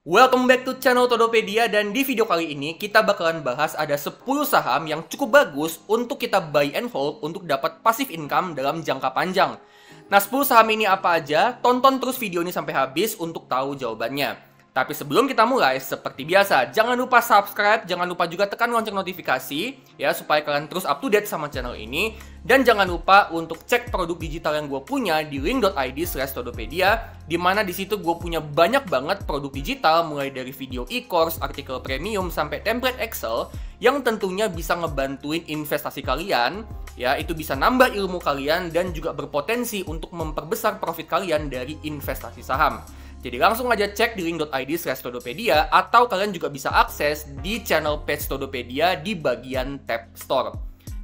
Welcome back to channel Todopedia, dan di video kali ini kita bakalan bahas ada 10 saham yang cukup bagus untuk kita buy and hold untuk dapat passive income dalam jangka panjang. Nah, 10 saham ini apa aja? Tonton terus video ini sampai habis untuk tahu jawabannya. Tapi sebelum kita mulai, seperti biasa, jangan lupa subscribe, jangan lupa juga tekan lonceng notifikasi ya supaya kalian terus up to date sama channel ini. Dan jangan lupa untuk cek produk digital yang gue punya di link.id/todopedia, dimana di situ gue punya banyak banget produk digital mulai dari video e-course, artikel premium, sampai template Excel yang tentunya bisa ngebantuin investasi kalian. Ya, itu bisa nambah ilmu kalian dan juga berpotensi untuk memperbesar profit kalian dari investasi saham. Jadi langsung aja cek di link.id/todopedia, atau kalian juga bisa akses di channel page Todopedia di bagian tab store.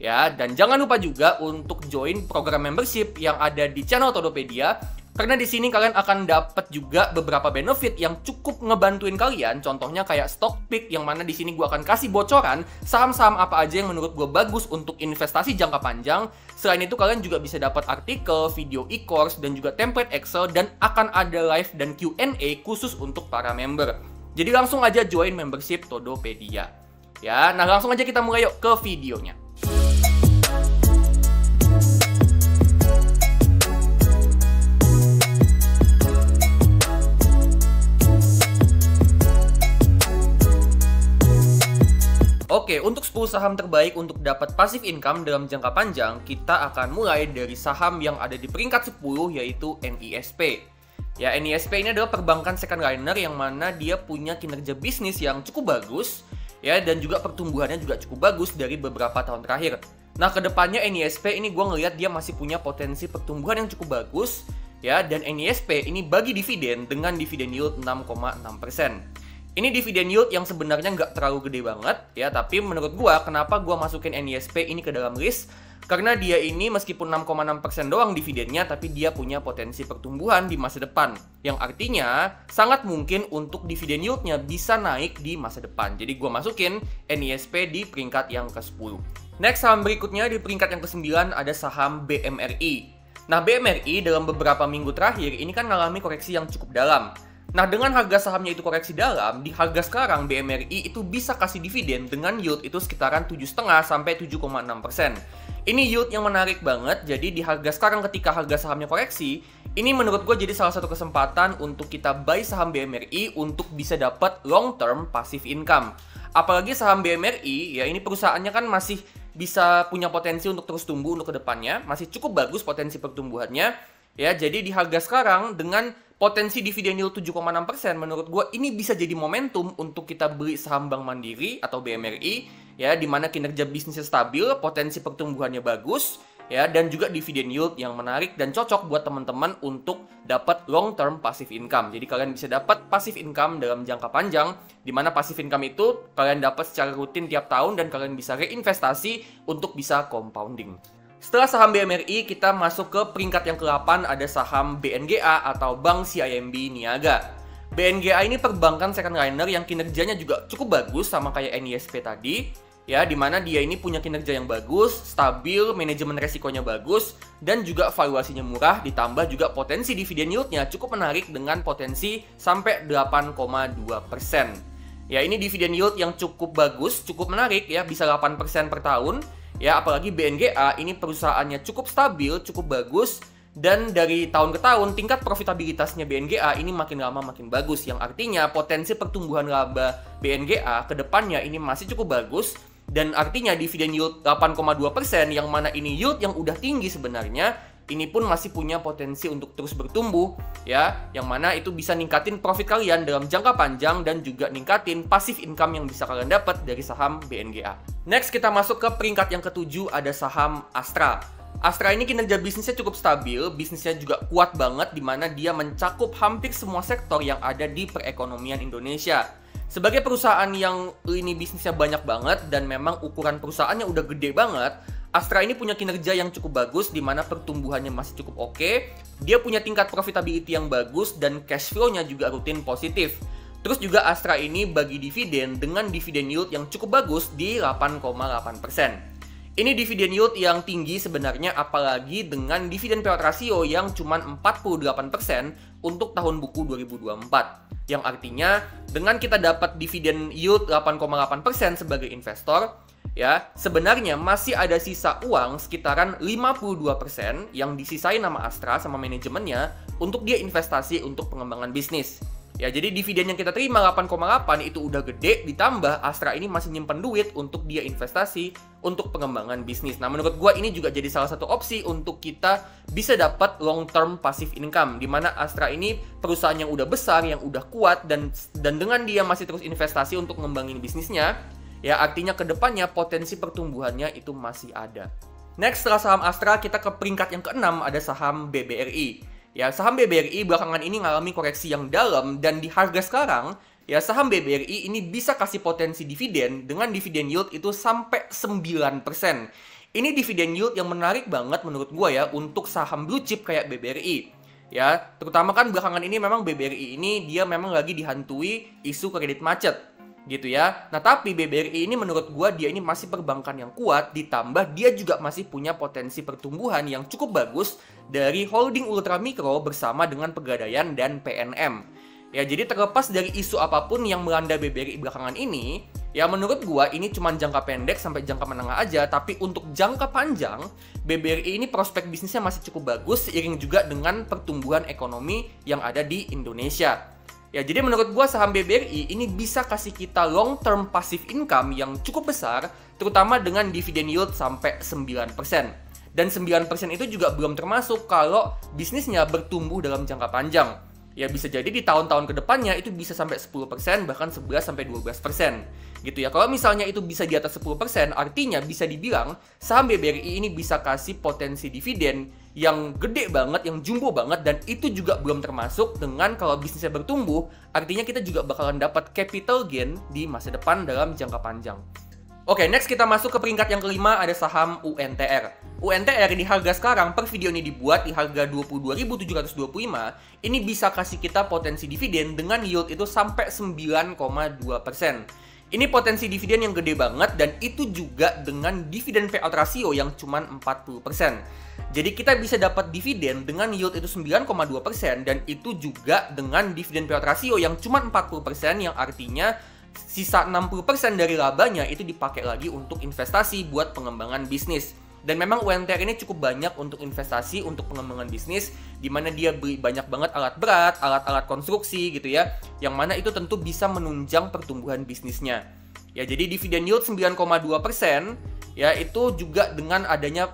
Ya, dan jangan lupa juga untuk join program membership yang ada di channel Todopedia, karena di sini kalian akan dapat juga beberapa benefit yang cukup ngebantuin kalian. Contohnya kayak stock pick, yang mana di sini gue akan kasih bocoran saham-saham apa aja yang menurut gue bagus untuk investasi jangka panjang. Selain itu kalian juga bisa dapat artikel, video e-course, dan juga template Excel, dan akan ada live dan Q&A khusus untuk para member. Jadi langsung aja join membership Todopedia. Ya, nah langsung aja kita mulai yuk ke videonya. Oke, untuk 10 saham terbaik untuk dapat passive income dalam jangka panjang, kita akan mulai dari saham yang ada di peringkat 10, yaitu NISP. Ya, NISP ini adalah perbankan second liner yang mana dia punya kinerja bisnis yang cukup bagus, ya, dan juga pertumbuhannya juga cukup bagus dari beberapa tahun terakhir. Nah, kedepannya NISP ini gue ngelihat dia masih punya potensi pertumbuhan yang cukup bagus, ya, dan NISP ini bagi dividen dengan dividen yield 6,6%. Ini dividen yield yang sebenarnya nggak terlalu gede banget ya, tapi menurut gua kenapa gua masukin NISP ini ke dalam list, karena dia ini meskipun 6,6% doang dividennya, tapi dia punya potensi pertumbuhan di masa depan, yang artinya sangat mungkin untuk dividen yieldnya bisa naik di masa depan. Jadi gua masukin NISP di peringkat yang ke-10. Next, saham berikutnya di peringkat yang ke-9 ada saham BMRI. Nah, BMRI dalam beberapa minggu terakhir ini kan mengalami koreksi yang cukup dalam. Nah, dengan harga sahamnya itu koreksi dalam, di harga sekarang BMRI itu bisa kasih dividen dengan yield itu sekitaran 7,5 sampai 7,6%. Ini yield yang menarik banget, jadi di harga sekarang ketika harga sahamnya koreksi, ini menurut gue jadi salah satu kesempatan untuk kita buy saham BMRI untuk bisa dapat long term passive income. Apalagi saham BMRI, ya ini perusahaannya kan masih bisa punya potensi untuk terus tumbuh untuk kedepannya, masih cukup bagus potensi pertumbuhannya. Ya, jadi di harga sekarang dengan potensi dividen yield 7,6%, menurut gue ini bisa jadi momentum untuk kita beli saham Bank Mandiri atau BMRI, ya, di mana kinerja bisnisnya stabil, potensi pertumbuhannya bagus, ya, dan juga dividen yield yang menarik dan cocok buat teman-teman untuk dapat long term passive income. Jadi kalian bisa dapat passive income dalam jangka panjang, di mana passive income itu kalian dapat secara rutin tiap tahun dan kalian bisa reinvestasi untuk bisa compounding. Setelah saham BMRI, kita masuk ke peringkat yang ke-8, ada saham BNGA atau Bank CIMB Niaga. BNGA ini perbankan second liner yang kinerjanya juga cukup bagus sama kayak NISP tadi, ya, dimana dia ini punya kinerja yang bagus, stabil, manajemen resikonya bagus, dan juga valuasinya murah, ditambah juga potensi dividen yieldnya cukup menarik dengan potensi sampai 8,2%. Ya, ini dividen yield yang cukup bagus, cukup menarik ya, bisa 8% per tahun. Ya, apalagi BNGA ini perusahaannya cukup stabil, cukup bagus, dan dari tahun ke tahun tingkat profitabilitasnya BNGA ini makin lama makin bagus, yang artinya potensi pertumbuhan laba BNGA ke depannya ini masih cukup bagus, dan artinya dividen yield 8,2%, yang mana ini yield yang udah tinggi sebenarnya, ini pun masih punya potensi untuk terus bertumbuh, ya, yang mana itu bisa ningkatin profit kalian dalam jangka panjang dan juga ningkatin passive income yang bisa kalian dapat dari saham BNGA. Next, kita masuk ke peringkat yang ke-7, ada saham Astra. Astra ini kinerja bisnisnya cukup stabil, bisnisnya juga kuat banget, di mana dia mencakup hampir semua sektor yang ada di perekonomian Indonesia. Sebagai perusahaan yang lini bisnisnya banyak banget dan memang ukuran perusahaannya udah gede banget, Astra ini punya kinerja yang cukup bagus, di mana pertumbuhannya masih cukup oke. Dia punya tingkat profitability yang bagus dan cash flow-nya juga rutin positif. Terus juga Astra ini bagi dividen dengan dividen yield yang cukup bagus di 8,8%. Ini dividen yield yang tinggi sebenarnya, apalagi dengan dividen payout ratio yang cuma 48% untuk tahun buku 2024. Yang artinya dengan kita dapat dividen yield 8,8% sebagai investor, ya, sebenarnya masih ada sisa uang sekitaran 52% yang disisain sama Astra sama manajemennya untuk dia investasi untuk pengembangan bisnis. Ya, jadi dividen yang kita terima 8,8 itu udah gede, ditambah Astra ini masih nyimpen duit untuk dia investasi untuk pengembangan bisnis. Nah, menurut gua ini juga jadi salah satu opsi untuk kita bisa dapat long term passive income, di mana Astra ini perusahaan yang udah besar, yang udah kuat, dan dengan dia masih terus investasi untuk ngembangin bisnisnya, ya artinya kedepannya potensi pertumbuhannya itu masih ada. Next, setelah saham Astra, kita ke peringkat yang ke-6, ada saham BBRI. Ya, saham BBRI belakangan ini ngalami koreksi yang dalam, dan di harga sekarang, ya saham BBRI ini bisa kasih potensi dividen dengan dividen yield itu sampai 9%. Ini dividen yield yang menarik banget menurut gua ya untuk saham blue chip kayak BBRI. Ya, terutama kan belakangan ini memang BBRI ini dia memang lagi dihantui isu kredit macet. Gitu ya. Nah, tapi BBRI ini menurut gua dia ini masih perbankan yang kuat, ditambah dia juga masih punya potensi pertumbuhan yang cukup bagus dari holding ultramikro bersama dengan Pegadaian dan PNM. Ya, jadi terlepas dari isu apapun yang melanda BBRI belakangan ini, ya menurut gua ini cuma jangka pendek sampai jangka menengah aja, tapi untuk jangka panjang, BBRI ini prospek bisnisnya masih cukup bagus seiring juga dengan pertumbuhan ekonomi yang ada di Indonesia. Ya, jadi menurut gua saham BBRI ini bisa kasih kita long term passive income yang cukup besar, terutama dengan dividen yield sampai 9%. Dan 9% itu juga belum termasuk kalau bisnisnya bertumbuh dalam jangka panjang. Ya, bisa jadi di tahun-tahun kedepannya itu bisa sampai 10%, bahkan 11-12%. Gitu ya. Kalau misalnya itu bisa di atas 10%, artinya bisa dibilang saham BBRI ini bisa kasih potensi dividen yang gede banget, yang jumbo banget, dan itu juga belum termasuk dengan kalau bisnisnya bertumbuh, artinya kita juga bakalan dapat capital gain di masa depan dalam jangka panjang. Oke, next kita masuk ke peringkat yang kelima, ada saham UNTR. UNTR di harga sekarang, per video ini dibuat di harga 22.725, ini bisa kasih kita potensi dividen dengan yield itu sampai 9,2%. Ini potensi dividen yang gede banget, dan itu juga dengan dividen payout ratio yang cuma 40%. Jadi kita bisa dapat dividen dengan yield itu 9,2%, dan itu juga dengan dividen payout ratio yang cuma 40%, yang artinya sisa 60% dari labanya itu dipakai lagi untuk investasi buat pengembangan bisnis. Dan memang UNTR ini cukup banyak untuk investasi untuk pengembangan bisnis, di mana dia beli banyak banget alat berat, alat-alat konstruksi gitu ya, yang mana itu tentu bisa menunjang pertumbuhan bisnisnya. Ya, jadi dividen yield 9,2% ya itu juga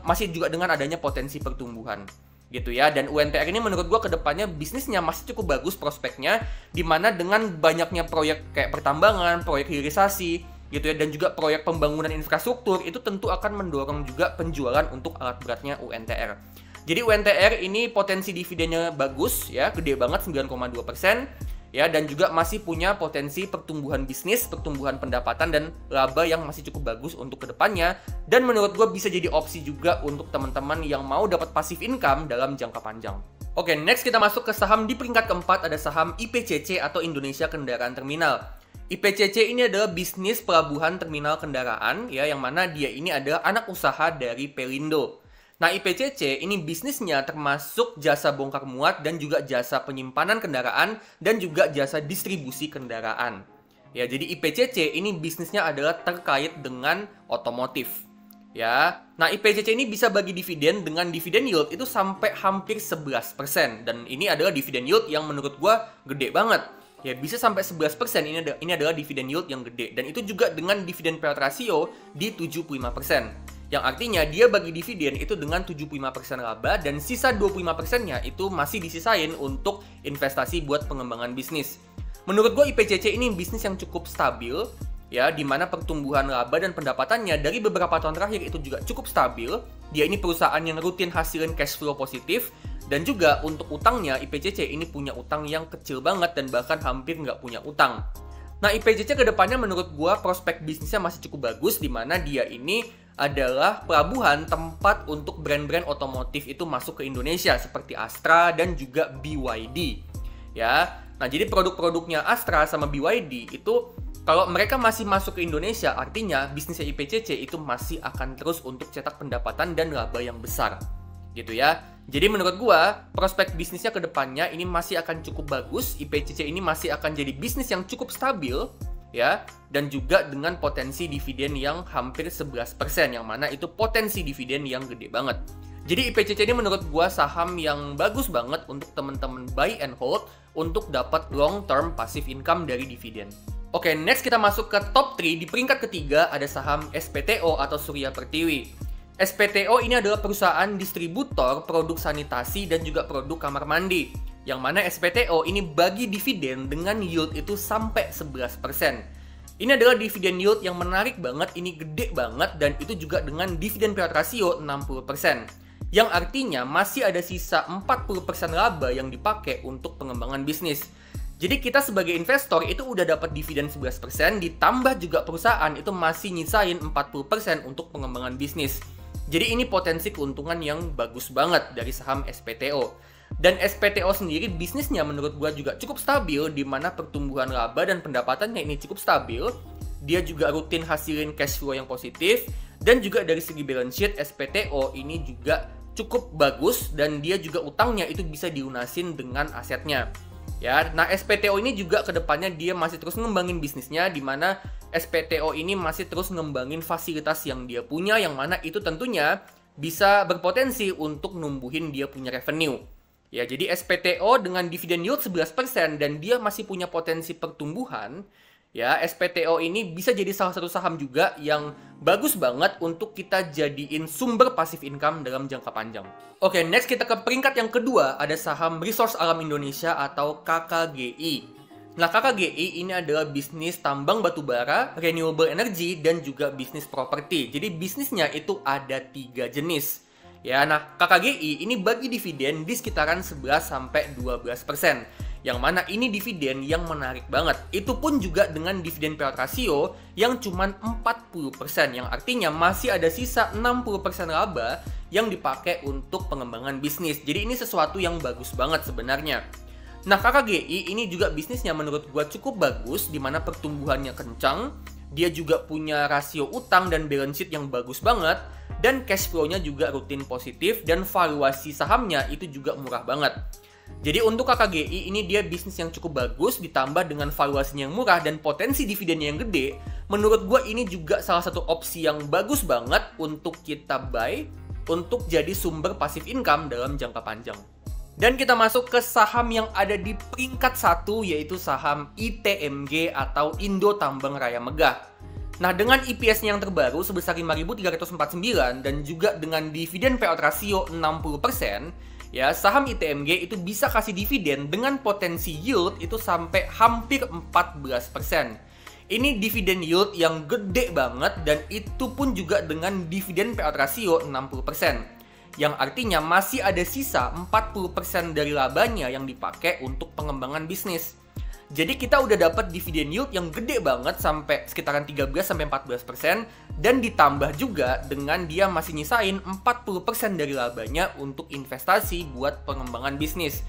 masih dengan adanya potensi pertumbuhan. Gitu ya, dan UNTR ini menurut gua kedepannya bisnisnya masih cukup bagus prospeknya, dimana dengan banyaknya proyek kayak pertambangan, proyek hilirisasi gitu ya, dan juga proyek pembangunan infrastruktur itu tentu akan mendorong juga penjualan untuk alat beratnya UNTR. Jadi UNTR ini potensi dividennya bagus ya, gede banget 9,2%. Ya, dan juga masih punya potensi pertumbuhan bisnis, pertumbuhan pendapatan, dan laba yang masih cukup bagus untuk kedepannya. Dan menurut gue bisa jadi opsi juga untuk teman-teman yang mau dapat passive income dalam jangka panjang. Oke, next kita masuk ke saham di peringkat keempat, ada saham IPCC atau Indonesia Kendaraan Terminal. IPCC ini adalah bisnis pelabuhan terminal kendaraan, ya, yang mana dia ini adalah anak usaha dari Pelindo. Nah, IPCC ini bisnisnya termasuk jasa bongkar muat dan juga jasa penyimpanan kendaraan dan juga jasa distribusi kendaraan. Ya, jadi IPCC ini bisnisnya adalah terkait dengan otomotif. Ya. Nah, IPCC ini bisa bagi dividen dengan dividen yield itu sampai hampir 11%, dan ini adalah dividen yield yang menurut gua gede banget. Ya, bisa sampai 11%, ini adalah dividen yield yang gede, dan itu juga dengan dividen payout ratio di 75%. Yang artinya dia bagi dividen itu dengan 75% laba, dan sisa 25%-nya itu masih disisain untuk investasi buat pengembangan bisnis. Menurut gue IPCC ini bisnis yang cukup stabil, ya, di mana pertumbuhan laba dan pendapatannya dari beberapa tahun terakhir itu juga cukup stabil. Dia ini perusahaan yang rutin hasilin cash flow positif, dan juga untuk utangnya IPCC ini punya utang yang kecil banget dan bahkan hampir nggak punya utang. Nah, IPCC kedepannya menurut gua prospek bisnisnya masih cukup bagus, di mana dia ini adalah pelabuhan tempat untuk brand-brand otomotif itu masuk ke Indonesia seperti Astra dan juga BYD. Ya, nah jadi produk-produknya Astra sama BYD itu kalau mereka masih masuk ke Indonesia, artinya bisnisnya IPCC itu masih akan terus untuk cetak pendapatan dan laba yang besar. Gitu ya. Jadi menurut gua, prospek bisnisnya ke depannya ini masih akan cukup bagus, IPCC ini masih akan jadi bisnis yang cukup stabil, ya, dan juga dengan potensi dividen yang hampir 11%, yang mana itu potensi dividen yang gede banget. Jadi IPCC ini menurut gua saham yang bagus banget untuk teman-teman buy and hold untuk dapat long term passive income dari dividen. Oke, next kita masuk ke top 3. Di peringkat ketiga ada saham SPTO atau Surya Pertiwi. SPTO ini adalah perusahaan distributor produk sanitasi dan juga produk kamar mandi. Yang mana SPTO ini bagi dividen dengan yield itu sampai 11%. Ini adalah dividen yield yang menarik banget, ini gede banget, dan itu juga dengan dividen payout ratio 60%. Yang artinya masih ada sisa 40% laba yang dipakai untuk pengembangan bisnis. Jadi kita sebagai investor itu udah dapat dividen 11%, ditambah juga perusahaan itu masih nyisain 40% untuk pengembangan bisnis. Jadi ini potensi keuntungan yang bagus banget dari saham SPTO. Dan SPTO sendiri bisnisnya menurut gua juga cukup stabil, di mana pertumbuhan laba dan pendapatannya ini cukup stabil. Dia juga rutin hasilin cash flow yang positif, dan juga dari segi balance sheet SPTO ini juga cukup bagus, dan dia juga utangnya itu bisa dilunasin dengan asetnya. Ya, nah SPTO ini juga kedepannya dia masih terus ngembangin bisnisnya, di mana SPTO ini masih terus ngembangin fasilitas yang dia punya, yang mana itu tentunya bisa berpotensi untuk numbuhin dia punya revenue. Ya, jadi SPTO dengan dividen yield 11% dan dia masih punya potensi pertumbuhan, ya SPTO ini bisa jadi salah satu saham juga yang bagus banget untuk kita jadiin sumber passive income dalam jangka panjang. Oke, next kita ke peringkat yang kedua, ada saham Resource Alam Indonesia atau KKGI. Nah, KKGI ini adalah bisnis tambang batubara, renewable energy, dan juga bisnis properti. Jadi bisnisnya itu ada 3 jenis. Ya, nah KKGI ini bagi dividen di sekitaran 11-12%. Yang mana ini dividen yang menarik banget. Itu pun juga dengan dividen payout ratio yang cuman 40%. Yang artinya masih ada sisa 60% laba yang dipakai untuk pengembangan bisnis. Jadi ini sesuatu yang bagus banget sebenarnya. Nah, KKGI ini juga bisnisnya menurut gua cukup bagus, di mana pertumbuhannya kencang, dia juga punya rasio utang dan balance sheet yang bagus banget, dan cash flow-nya juga rutin positif, dan valuasi sahamnya itu juga murah banget. Jadi untuk KKGI ini dia bisnis yang cukup bagus, ditambah dengan valuasinya yang murah dan potensi dividennya yang gede, menurut gua ini juga salah satu opsi yang bagus banget untuk kita buy, untuk jadi sumber passive income dalam jangka panjang. Dan kita masuk ke saham yang ada di peringkat 1, yaitu saham ITMG atau Indo Tambang Raya Megah. Nah, dengan EPS-nya yang terbaru sebesar 5.349 dan juga dengan dividen payout ratio 60%, ya saham ITMG itu bisa kasih dividen dengan potensi yield itu sampai hampir 14%. Ini dividen yield yang gede banget, dan itu pun juga dengan dividen payout ratio 60%. Yang artinya masih ada sisa 40% dari labanya yang dipakai untuk pengembangan bisnis. Jadi kita udah dapat dividen yield yang gede banget sampai sekitaran 13-14%, dan ditambah juga dengan dia masih nyisain 40% dari labanya untuk investasi buat pengembangan bisnis.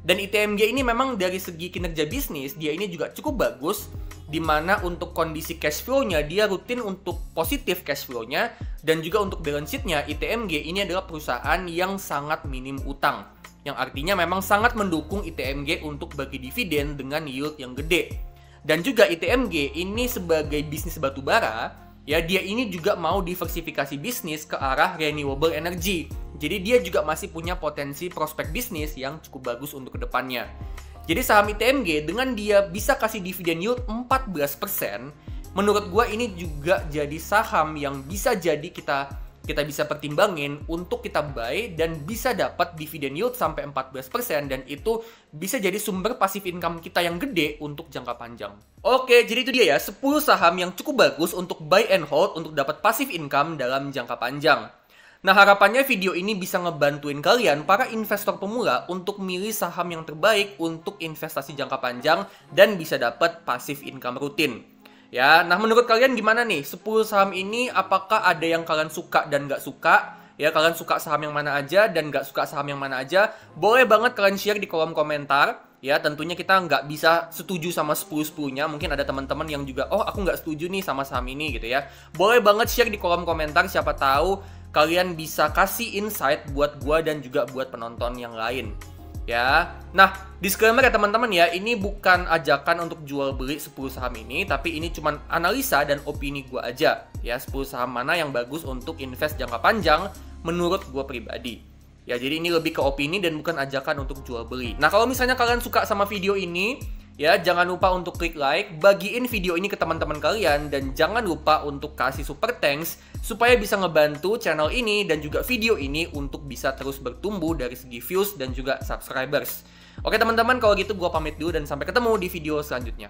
Dan ITMG ini memang dari segi kinerja bisnis dia ini juga cukup bagus, di mana untuk kondisi cash flow-nya dia rutin untuk positif cash flow-nya, dan juga untuk balance sheet-nya ITMG ini adalah perusahaan yang sangat minim utang, yang artinya memang sangat mendukung ITMG untuk bagi dividen dengan yield yang gede. Dan juga ITMG ini sebagai bisnis batubara, ya dia ini juga mau diversifikasi bisnis ke arah renewable energy. Jadi dia juga masih punya potensi prospek bisnis yang cukup bagus untuk kedepannya. Jadi saham ITMG dengan dia bisa kasih dividen yield 14%, menurut gua ini juga jadi saham yang bisa jadi kita bisa pertimbangin untuk kita buy dan bisa dapat dividen yield sampai 14%, dan itu bisa jadi sumber passive income kita yang gede untuk jangka panjang. Oke, jadi itu dia ya 10 saham yang cukup bagus untuk buy and hold untuk dapat passive income dalam jangka panjang. Nah, harapannya video ini bisa ngebantuin kalian para investor pemula untuk milih saham yang terbaik untuk investasi jangka panjang dan bisa dapat passive income rutin. Ya, nah menurut kalian gimana nih? 10 saham ini apakah ada yang kalian suka dan nggak suka? Ya, kalian suka saham yang mana aja dan nggak suka saham yang mana aja? Boleh banget kalian share di kolom komentar. Ya, tentunya kita nggak bisa setuju sama 10-10-nya. Mungkin ada teman-teman yang juga, oh aku nggak setuju nih sama saham ini gitu ya. Boleh banget share di kolom komentar, siapa tahu kalian bisa kasih insight buat gua dan juga buat penonton yang lain. Ya, nah disclaimer ya teman-teman ya, ini bukan ajakan untuk jual beli 10 saham ini, tapi ini cuma analisa dan opini gua aja. Ya, 10 saham mana yang bagus untuk invest jangka panjang menurut gua pribadi. Ya, jadi ini lebih ke opini dan bukan ajakan untuk jual beli. Nah, kalau misalnya kalian suka sama video ini, ya jangan lupa untuk klik like, bagiin video ini ke teman-teman kalian, dan jangan lupa untuk kasih super thanks supaya bisa ngebantu channel ini dan juga video ini untuk bisa terus bertumbuh dari segi views dan juga subscribers. Oke teman-teman, kalau gitu gua pamit dulu dan sampai ketemu di video selanjutnya.